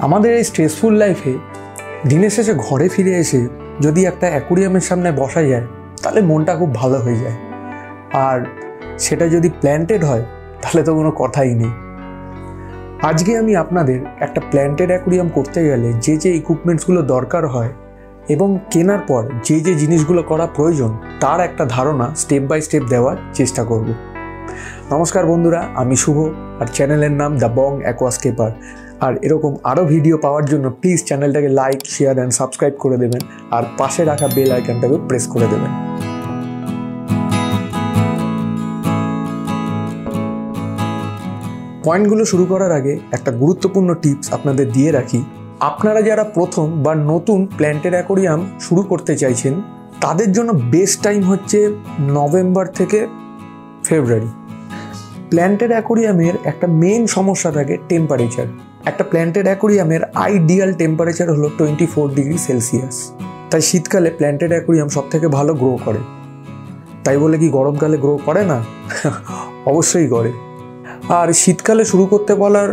আমাদের এই স্ট্রেসফুল লাইফে দিনের শেষে ঘরে ফিরে এসে যদি একটা অ্যাকুরিয়ামের সামনে বসা যায় তাহলে মনটা খুব ভালো হয়ে যায়। আর সেটা যদি প্ল্যান্টেড হয় তাহলে তো কোনো কথাই নেই। আজকে আমি আপনাদের একটা প্ল্যান্টেড অ্যাকুরিয়াম করতে গেলে যে যে ইকুইপমেন্টসগুলো দরকার হয় এবং কেনার পর যে যে জিনিসগুলো করা প্রয়োজন তার একটা ধারণা স্টেপ বাই স্টেপ দেওয়ার চেষ্টা করব। নমস্কার বন্ধুরা, আমি শুভ, আর চ্যানেলের নাম দ্য বং অ্যাকোয়াস্কেপার। আর এরকম আরও ভিডিও পাওয়ার জন্য প্লিজ চ্যানেলটাকে লাইক, শেয়ার অ্যান্ড সাবস্ক্রাইব করে দেবেন, আর পাশে রাখা বেল আইকনটাকে প্রেস করে দেবেন। পয়েন্টগুলো শুরু করার আগে একটা গুরুত্বপূর্ণ টিপস আপনাদের দিয়ে রাখি। আপনারা যারা প্রথম বা নতুন প্ল্যান্টেড অ্যাকোরিয়াম শুরু করতে চাইছেন তাদের জন্য বেস্ট টাইম হচ্ছে নভেম্বর থেকে ফেব্রুয়ারি। প্ল্যান্টেড অ্যাকোরিয়ামের একটা মেন সমস্যা থাকে টেম্পারেচার। একটা প্ল্যান্টেড অ্যাকোরিয়ামের আইডিয়াল টেম্পারেচার হলো 24 ডিগ্রি সেলসিয়াস। তাই শীতকালে প্ল্যান্টেড অ্যাকোরিয়াম সব থেকে ভালো গ্রো করে। তাই বলে কি গরমকালে গ্রো করে না? অবশ্যই করে। আর শীতকালে শুরু করতে বলার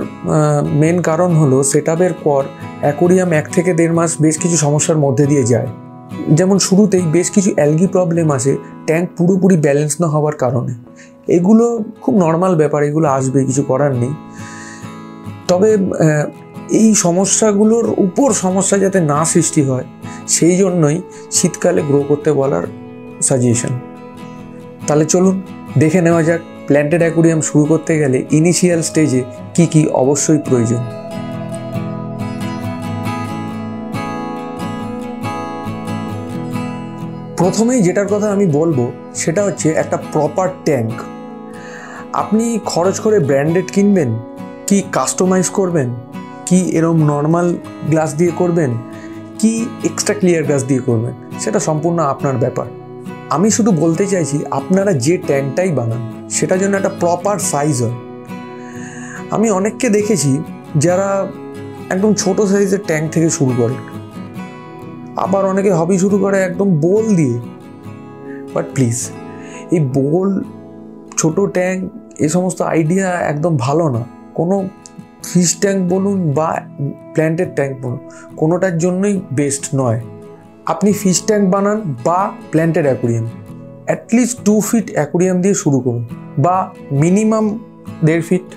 মেন কারণ হলো সেটআপের পর অ্যাকোরিয়াম 1 থেকে 1.5 মাস বেশ কিছু সমস্যার মধ্যে দিয়ে যায়। যেমন শুরুতেই বেশ কিছু অ্যালগি প্রবলেম আসে ট্যাঙ্ক পুরোপুরি ব্যালেন্স না হওয়ার কারণে। এগুলো খুব নর্মাল ব্যাপার, এগুলো আসবে, কিছু করার নেই। তবে এই সমস্যাগুলোর উপর সমস্যা যাতে না সৃষ্টি হয় সেই জন্যই শীতকালে গ্রো করতে বলার সাজেশন। তাহলে চলুন দেখে নেওয়া যাক প্ল্যান্টেড অ্যাকোরিয়াম শুরু করতে গেলে ইনিশিয়াল স্টেজে কি কি অবশ্যই প্রয়োজন। প্রথমেই যেটার কথা আমি বলবো সেটা হচ্ছে একটা প্রপার ট্যাঙ্ক। আপনি খরচ করে ব্র্যান্ডেড কিনবেন, কি কাস্টমাইজ করবেন, কি এরম নর্মাল গ্লাস দিয়ে করবেন, কি এক্সট্রা ক্লিয়ার গ্লাস দিয়ে করবেন, সেটা সম্পূর্ণ আপনার ব্যাপার। আমি শুধু বলতে চাইছি আপনারা যে ট্যাঙ্কটাই বানান সেটা যেন একটা প্রপার সাইজ হয়। আমি অনেককে দেখেছি যারা একদম ছোট সাইজের ট্যাঙ্ক থেকে শুরু করে, আবার অনেকে হবি শুরু করে একদম বোল দিয়ে। বাট প্লিজ, এই বোল, ছোট ট্যাঙ্ক, এই সমস্ত আইডিয়া একদম ভালো না। কোনো ফিশ ট্যাঙ্ক বলুন বা প্ল্যান্টেড ট্যাঙ্ক বলুন, কোনোটার জন্যই বেস্ট নয়। আপনি ফিশ ট্যাঙ্ক বানান বা planted aquarium, at least 2 feet aquarium দিয়ে শুরু করুন বা মিনিমাম 1.5 ফিট।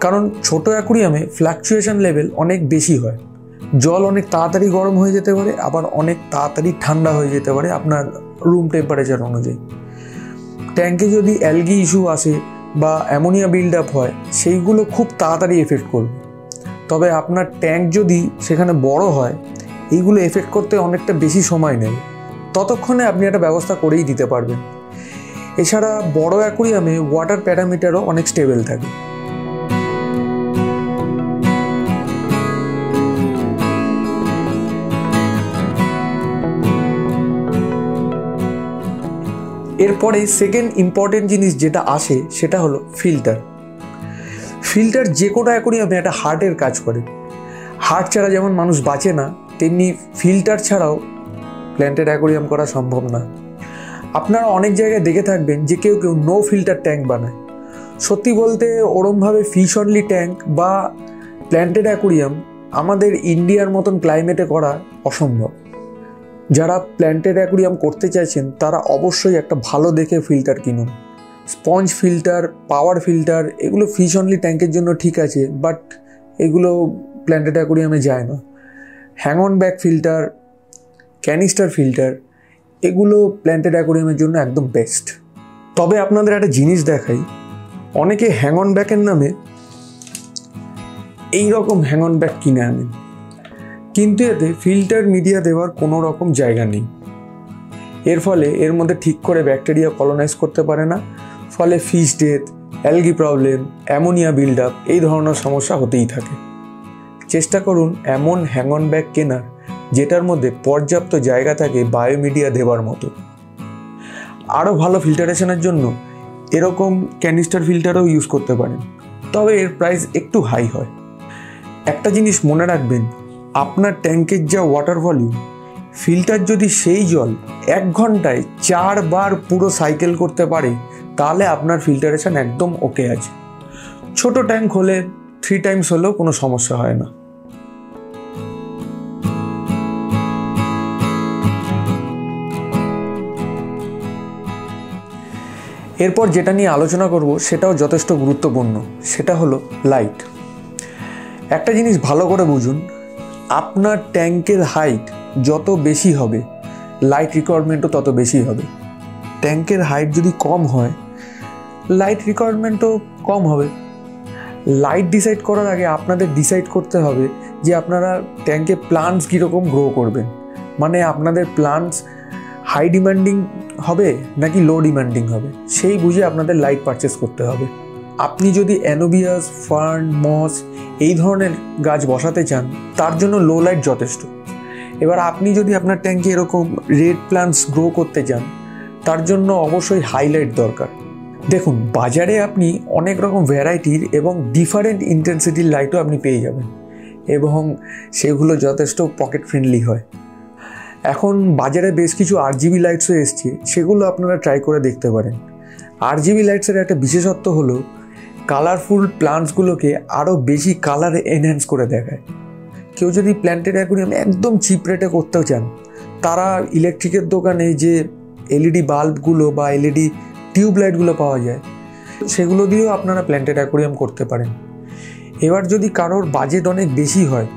কারণ ছোট অ্যাকোরিয়ামে ফ্লাকচুয়েশন লেভেল অনেক বেশি হয়। জল অনেক তাড়াতাড়ি গরম হয়ে যেতে পারে, আবার অনেক তাড়াতাড়ি ঠান্ডা হয়ে যেতে পারে আপনার রুম টেম্পারেচার অনুযায়ী। ট্যাঙ্কে যদি অ্যালগি ইস্যু আসে বা অ্যামোনিয়া বিল্ড আপ হয়, সেইগুলো খুব তাড়াতাড়ি এফেক্ট করবে। তবে আপনার ট্যাঙ্ক যদি সেখানে বড় হয়, এইগুলো এফেক্ট করতে অনেকটা বেশি সময় নেয়। ততক্ষণে আপনি একটা ব্যবস্থা করেই দিতে পারবেন। এছাড়া বড় অ্যাকোরিয়ামে ওয়াটার প্যারামিটারও অনেক স্টেবল থাকে। এরপরে সেকেন্ড ইম্পর্টেন্ট জিনিস যেটা আসে সেটা হলো ফিল্টার। ফিল্টার যে কোনো অ্যাকোরিয়ামে একটা হার্টের কাজ করে। হার্ট ছাড়া যেমন মানুষ বাঁচে না, তেমনি ফিল্টার ছাড়াও প্ল্যান্টেড অ্যাকোরিয়াম করা সম্ভব না। আপনারা অনেক জায়গায় দেখে থাকবেন যে কেউ কেউ নো ফিল্টার ট্যাঙ্ক বানায়। সত্যি বলতে ওরমভাবে ফিশ অনলি ট্যাঙ্ক বা প্ল্যান্টেড অ্যাকোরিয়াম আমাদের ইন্ডিয়ার মতন ক্লাইমেটে করা অসম্ভব। যারা প্ল্যান্টেড অ্যাকোরিয়াম করতে চাইছেন তারা অবশ্যই একটা ভালো দেখে ফিল্টার কিনুন। স্পঞ্জ ফিল্টার, পাওয়ার ফিল্টার, এগুলো ফিশ অনলি ট্যাঙ্কের জন্য ঠিক আছে, বাট এগুলো প্ল্যান্টেড অ্যাকোরিয়ামে যায় না। Hang on back filter, canister filter, এগুলো প্ল্যান্টেড অ্যাকোরিয়ামের জন্য একদম বেস্ট। তবে আপনাদের একটা জিনিস দেখাই, অনেকে হ্যাং অন ব্যাকের নামে এই রকম হ্যাং অন ব্যাক কিনে আনেন, কিন্তু এতে ফিল্টার মিডিয়া দেওয়ার কোনো রকম জায়গা নেই। এর ফলে এর মধ্যে ঠিক করে ব্যাকটেরিয়া কলোনাইজ করতে পারে না, ফলে fish death, algae problem, ammonia build up, এই ধরনের সমস্যা হতেই থাকে। চেষ্টা করুন এমন হ্যাং অন ব্যাক কেনার যেটার মধ্যে পর্যাপ্ত জায়গা থাকে বায়োমিডিয়া দেওয়ার মতো। আরও ভালো ফিল্টারেশনের জন্য এরকম ক্যানিস্টার ফিল্টারও ইউজ করতে পারেন, তবে এর প্রাইস একটু হাই হয়। একটা জিনিস মনে রাখবেন, আপনার ট্যাঙ্কের যা ওয়াটার ভলিউম, ফিল্টার যদি সেই জল 1 ঘন্টায় 4 বার পুরো সাইকেল করতে পারে তাহলে আপনার ফিল্টারেশন একদম ওকে আছে। ছোট ট্যাঙ্ক হলে 3 টাইমস হলেও কোনো সমস্যা হয় না। এরপর যেটা নিয়ে আলোচনা করব সেটাও যথেষ্ট গুরুত্বপূর্ণ, সেটা হলো লাইট। একটা জিনিস ভালো করে বুঝুন, আপনার ট্যাঙ্কের হাইট যত বেশি হবে লাইট রিকোয়ারমেন্টও তত বেশি হবে। ট্যাঙ্কের হাইট যদি কম হয় লাইট রিকোয়ারমেন্টও কম হবে। লাইট ডিসাইড করার আগে আপনাদের ডিসাইড করতে হবে যে আপনারা ট্যাঙ্কে প্লান্টস কীরকম গ্রো করবেন, মানে আপনাদের প্লান্টস হাই ডিমান্ডিং হবে নাকি লো ডিমান্ডিং হবে, সেই বুঝে আপনাদের লাইট পারচেস করতে হবে। আপনি যদি অ্যানোবিয়াস, ফার্ন, মস এই ধরনের গাছ বসাতে চান তার জন্য লো লাইট যথেষ্ট। এবার আপনি যদি আপনার ট্যাঙ্কে এরকম রেড প্লান্টস গ্রো করতে চান তার জন্য অবশ্যই হাইলাইট দরকার। দেখুন, বাজারে আপনি অনেক রকম ভ্যারাইটির এবং ডিফারেন্ট ইন্টেন্সিটির লাইটও আপনি পেয়ে যাবেন এবং সেগুলো যথেষ্ট পকেট ফ্রেন্ডলি হয়। এখন বাজারে বেশ কিছু RGB লাইটসও এসছে, সেগুলো আপনারা ট্রাই করে দেখতে পারেন। RGB লাইটসের একটা বিশেষত্ব হলো কালারফুল প্লান্টসগুলোকে আরও বেশি কালার এনহ্যান্স করে দেখায়। কেউ যদি প্ল্যান্টেড অ্যাকুয়ারিয়াম একদম চিপ রেটে করতেও চান, তারা ইলেকট্রিকের দোকানে যে LED বাল্বগুলো বা LED টিউব লাইটগুলো পাওয়া যায় সেগুলো দিয়েও আপনারা প্ল্যান্টেড অ্যাকুয়ারিয়াম করতে পারেন। এবার যদি কারোর বাজেট অনেক বেশি হয়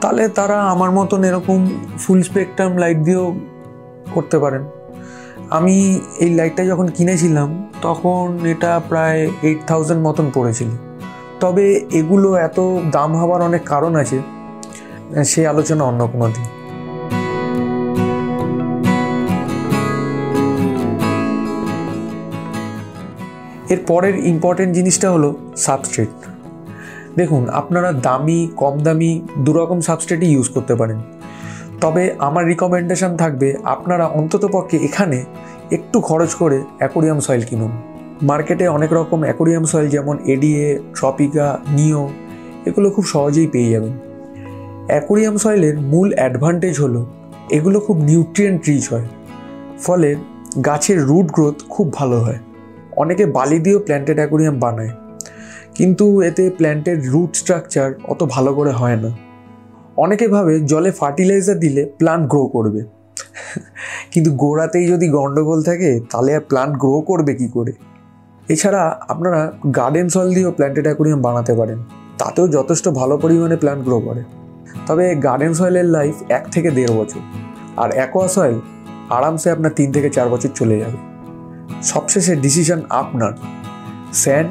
তাহলে তারা আমার মতন এরকম ফুল স্পেকট্রাম লাইট দিয়েও করতে পারেন। আমি এই লাইটটা যখন কিনেছিলাম তখন এটা প্রায় 8000 মতন পড়েছিল। তবে এগুলো এত দাম হওয়ার অনেক কারণ আছে, সে আলোচনা অন্য কোনো দিন। এর পরের ইম্পর্টেন্ট জিনিসটা হলো সাবস্ট্রেট। দেখুন, আপনারা দামি কম দামি দুরকম সাবস্ট্রেটই ইউজ করতে পারেন, তবে আমার রিকমেন্ডেশন থাকবে আপনারা অন্ততপক্ষে এখানে একটু খরচ করে অ্যাকোরিয়াম সয়েল কিনুন। মার্কেটে অনেক রকম অ্যাকোরিয়াম সয়েল যেমন ADA, ট্রপিকা, নিও এগুলো খুব সহজেই পেয়ে যাবেন। অ্যাকোরিয়াম সয়েলের মূল অ্যাডভান্টেজ হলো এগুলো খুব নিউট্রিয়েন্ট রিচ হয়, ফলে গাছের রুট গ্রোথ খুব ভালো হয়। অনেকে বালি দিয়েও প্ল্যান্টেড অ্যাকোরিয়াম বানায়, কিন্তু এতে প্ল্যান্টের রুট স্ট্রাকচার অত ভালো করে হয় না। অনেকে ভাবে জলে ফার্টিলাইজার দিলে প্লান্ট গ্রো করবে, কিন্তু গোড়াতেই যদি গন্ডগোল থাকে তাহলে আর প্লান্ট গ্রো করবে কি করে? এছাড়া আপনারা গার্ডেন সয়েল দিয়েও প্ল্যান্টেড অ্যাকোরিয়াম বানাতে পারেন, তাতেও যথেষ্ট ভালো পরিমাণে প্লান্ট গ্রো করে। তবে গার্ডেন সয়েলের লাইফ 1 থেকে 1.5 বছর, আর অ্যাকোয়া সয়েল আরামসে আপনার 3 থেকে 4 বছর চলে যাবে। সবশেষে ডিসিশন আপনার, স্যান্ড,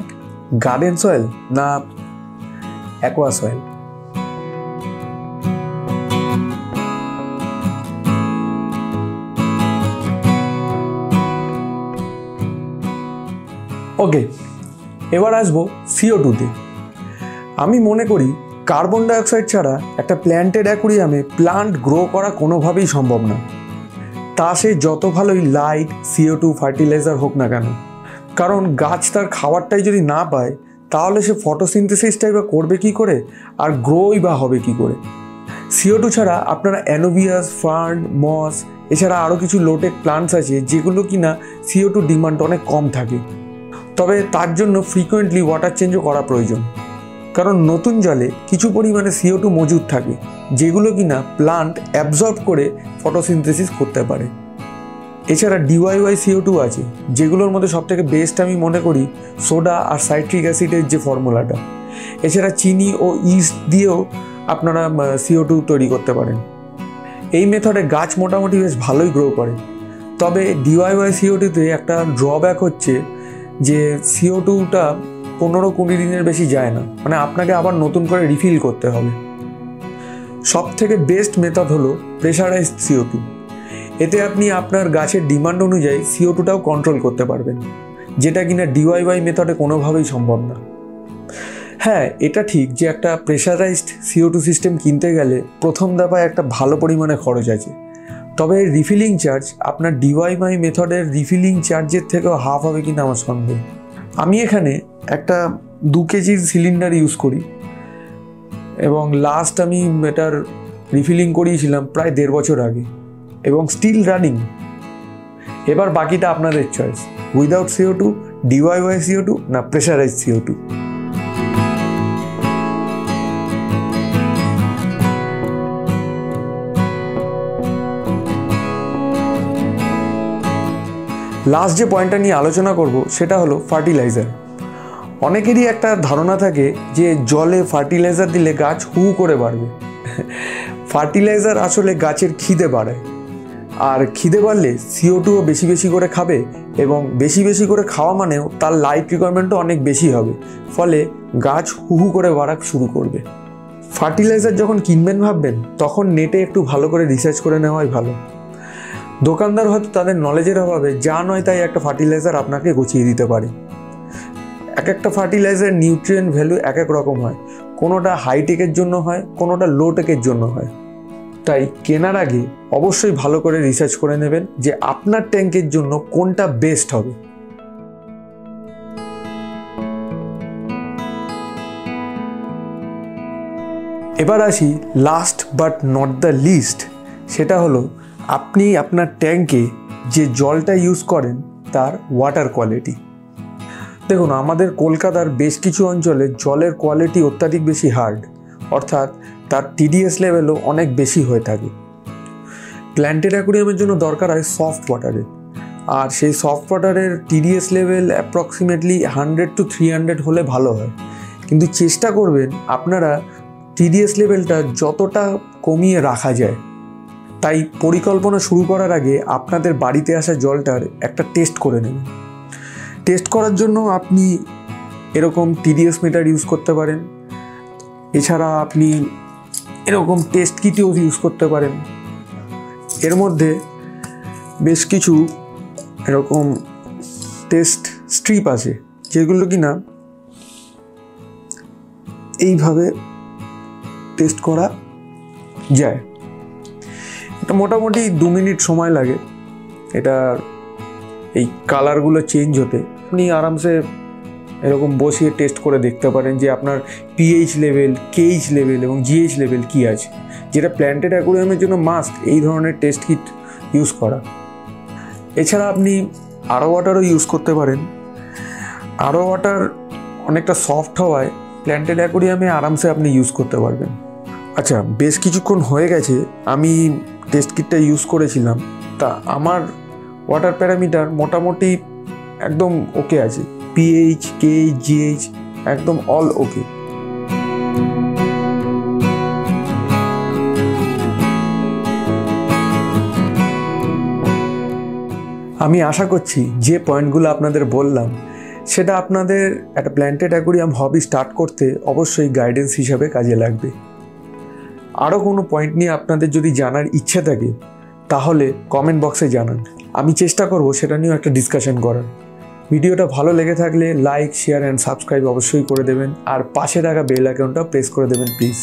গার্ডেন সয়েল না অ্যাকোয়া সয়েল। ওকে, এবার আসবো CO2-তে। আমি মনে করি কার্বন ডাইঅক্সাইড ছাড়া একটা প্ল্যান্টেড অ্যাকোরিয়ামে প্লান্ট গ্রো করা কোনোভাবেই সম্ভব না, তা সে যত ভালোই লাইট, CO2, ফার্টিলাইজার হোক না কেন। কারণ গাছ তার খাবারটাই যদি না পায় তাহলে সে ফটোসিনথেসিসটাই বা করবে কী করে, আর গ্রোই বা হবে কী করে? CO2 ছাড়া আপনারা অ্যানোবিয়াস, ফার্ন, মস এছাড়া আরও কিছু লোটেক প্লান্টস আছে যেগুলো কিনা CO2 ডিমান্ড অনেক কম থাকে। তবে তার জন্য ফ্রিকোয়েন্টলি ওয়াটার চেঞ্জও করা প্রয়োজন, কারণ নতুন জলে কিছু পরিমাণে CO2 মজুদ থাকে যেগুলো কিনা প্লান্ট অ্যাবজর্ব করে ফটোসিনথেসিস করতে পারে। এছাড়া DIY CO2 আছে, যেগুলোর মধ্যে সবথেকে বেস্ট আমি মনে করি সোডা আর সাইট্রিক অ্যাসিডের যে ফর্মুলাটা। এছাড়া চিনি ও ইস্ট দিয়েও আপনারা CO2 তৈরি করতে পারেন। এই মেথডে গাছ মোটামুটি বেশ ভালোই গ্রো করে। তবে DIY CO2-তে একটা ড্রব্যাক হচ্ছে যে CO2টা 15-20 দিনের বেশি যায় না, মানে আপনাকে আবার নতুন করে রিফিল করতে হবে। সব থেকে বেস্ট মেথড হলো প্রেশারাইজড CO2। এতে আপনি আপনার গাছের ডিমান্ড অনুযায়ী CO2টাও কন্ট্রোল করতে পারবেন, যেটা কিনা DIY মেথডে কোনোভাবেই সম্ভব না। হ্যাঁ, এটা ঠিক যে একটা প্রেশারাইজড CO2 সিস্টেম কিনতে গেলে প্রথম দফায় একটা ভালো পরিমাণে খরচ আছে, তবে রিফিলিং চার্জ আপনার DIY মেথডের রিফিলিং চার্জের থেকেও হাফ হবে কিনা আমার সন্দেহ। আমি এখানে একটা 2 কেজির সিলিন্ডার ইউজ করি এবং লাস্ট আমি এটার রিফিলিং করিয়েছিলাম প্রায় 1.5 বছর আগে এবং স্টিল রানিং। এবার বাকিটা আপনাদের choice, without CO2, DIY CO2 না প্রেশারাইজড CO2। লাস্ট যে পয়েন্টটা নিয়ে আলোচনা করব সেটা হলো ফার্টিলাইজার। অনেকেরই একটা ধারণা থাকে যে জলে ফার্টিলাইজার দিলে গাছ হু করে বাড়বে। ফার্টিলাইজার আসলে গাছের খিদে বাড়ায়, আর খিদে বাড়লে CO2ও বেশি বেশি করে খাবে, এবং বেশি বেশি করে খাওয়া মানেও তার লাইট রিকোয়ারমেন্টও অনেক বেশি হবে, ফলে গাছ হু হু করে বাড়া শুরু করবে। ফার্টিলাইজার যখন কিনবেন ভাববেন, তখন নেটে একটু ভালো করে রিসার্চ করে নেওয়াই ভালো। দোকানদার হয়তো তাদের নলেজের অভাবে যা নয় তাই একটা ফার্টিলাইজার আপনাকে গুছিয়ে দিতে পারে। এক একটা ফার্টিলাইজার নিউট্রিয়েন্ট ভ্যালু এক এক রকম হয়, কোনোটা হাইটেকের জন্য হয়, কোনোটা লো টেকের জন্য হয়। তাই কেনার আগে অবশ্যই ভালো করে রিসার্চ করে নেবেন যে আপনার ট্যাঙ্কের জন্য কোনটা বেস্ট হবে। এবার আসি last but not the least, সেটা হলো আপনি আপনার ট্যাঙ্কে যে জলটা ইউজ করেন তার ওয়াটার কোয়ালিটি। দেখুন, আমাদের কলকাতার বেশ কিছু অঞ্চলে জলের কোয়ালিটি অত্যাধিক বেশি হার্ড, অর্থাৎ তার TDS লেভেলও অনেক বেশি হয়ে থাকে। প্ল্যান্টেড অ্যাকুয়ারিয়ামের জন্য দরকার হয় সফট ওয়াটারের, আর সেই সফট ওয়াটারের TDS লেভেল অ্যাপ্রক্সিমেটলি 100 to 300 হলে ভালো হয়। কিন্তু চেষ্টা করবেন আপনারা TDS লেভেলটা যতটা কমিয়ে রাখা যায়। তাই পরিকল্পনা শুরু করার আগে আপনাদের বাড়িতে আসা জলটার একটা টেস্ট করে নেবেন। টেস্ট করার জন্য আপনি এরকম TDS মিটার ইউজ করতে পারেন, এছাড়া আপনি এরকম টেস্ট কিটও ইউজ করতে পারেন। এর মধ্যে বেশ কিছু এরকম টেস্ট স্ট্রিপ আছে, যেগুলো কিনা এইভাবে টেস্ট করা যায়। এটা মোটামুটি 2 মিনিট সময় লাগে এটা এই কালারগুলো চেঞ্জ হতে। আপনি আরামসে এরকম বসিয়ে টেস্ট করে দেখতে পারেন যে আপনার pH লেভেল, KH লেভেল এবং GH লেভেল কী আছে, যেটা প্ল্যান্টেড অ্যাকুয়ারিয়ামের জন্য মাস্ট এই ধরনের টেস্ট কিট ইউজ করা। এছাড়া আপনি RO ওয়াটারও ইউজ করতে পারেন। RO ওয়াটার অনেকটা সফট হওয়ায় প্ল্যান্টেড অ্যাকুয়ারিয়ামে আরামসে আপনি ইউজ করতে পারবেন। আচ্ছা, বেশ কিছুক্ষণ হয়ে গেছে আমি টেস্ট কিটটা ইউজ করেছিলাম, তা আমার ওয়াটার প্যারামিটার মোটামুটি একদম ওকে আছে। pH, KH, GH একদম অল ওকে। আমি আশা করছি যে পয়েন্টগুলো আপনাদের বললাম সেটা আপনাদের একটা প্ল্যান্টেড অ্যাকুয়ারিয়াম হবি স্টার্ট করতে অবশ্যই গাইডেন্স হিসাবে কাজে লাগবে। আরও কোনো পয়েন্ট নিয়ে আপনাদের যদি জানার ইচ্ছে থাকে তাহলে কমেন্ট বক্সে জানান, আমি চেষ্টা করব সেটা নিয়েও একটা ডিসকাশন করার। ভিডিওটা ভালো লেগে থাকলে লাইক, শেয়ার অ্যান্ড সাবস্ক্রাইব অবশ্যই করে দেবেন, আর পাশে থাকা বেল আইকনটা প্রেস করে দেবেন প্লিজ।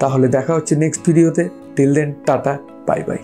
তাহলে দেখা হচ্ছে নেক্সট ভিডিওতে। Till then, tata, bye by.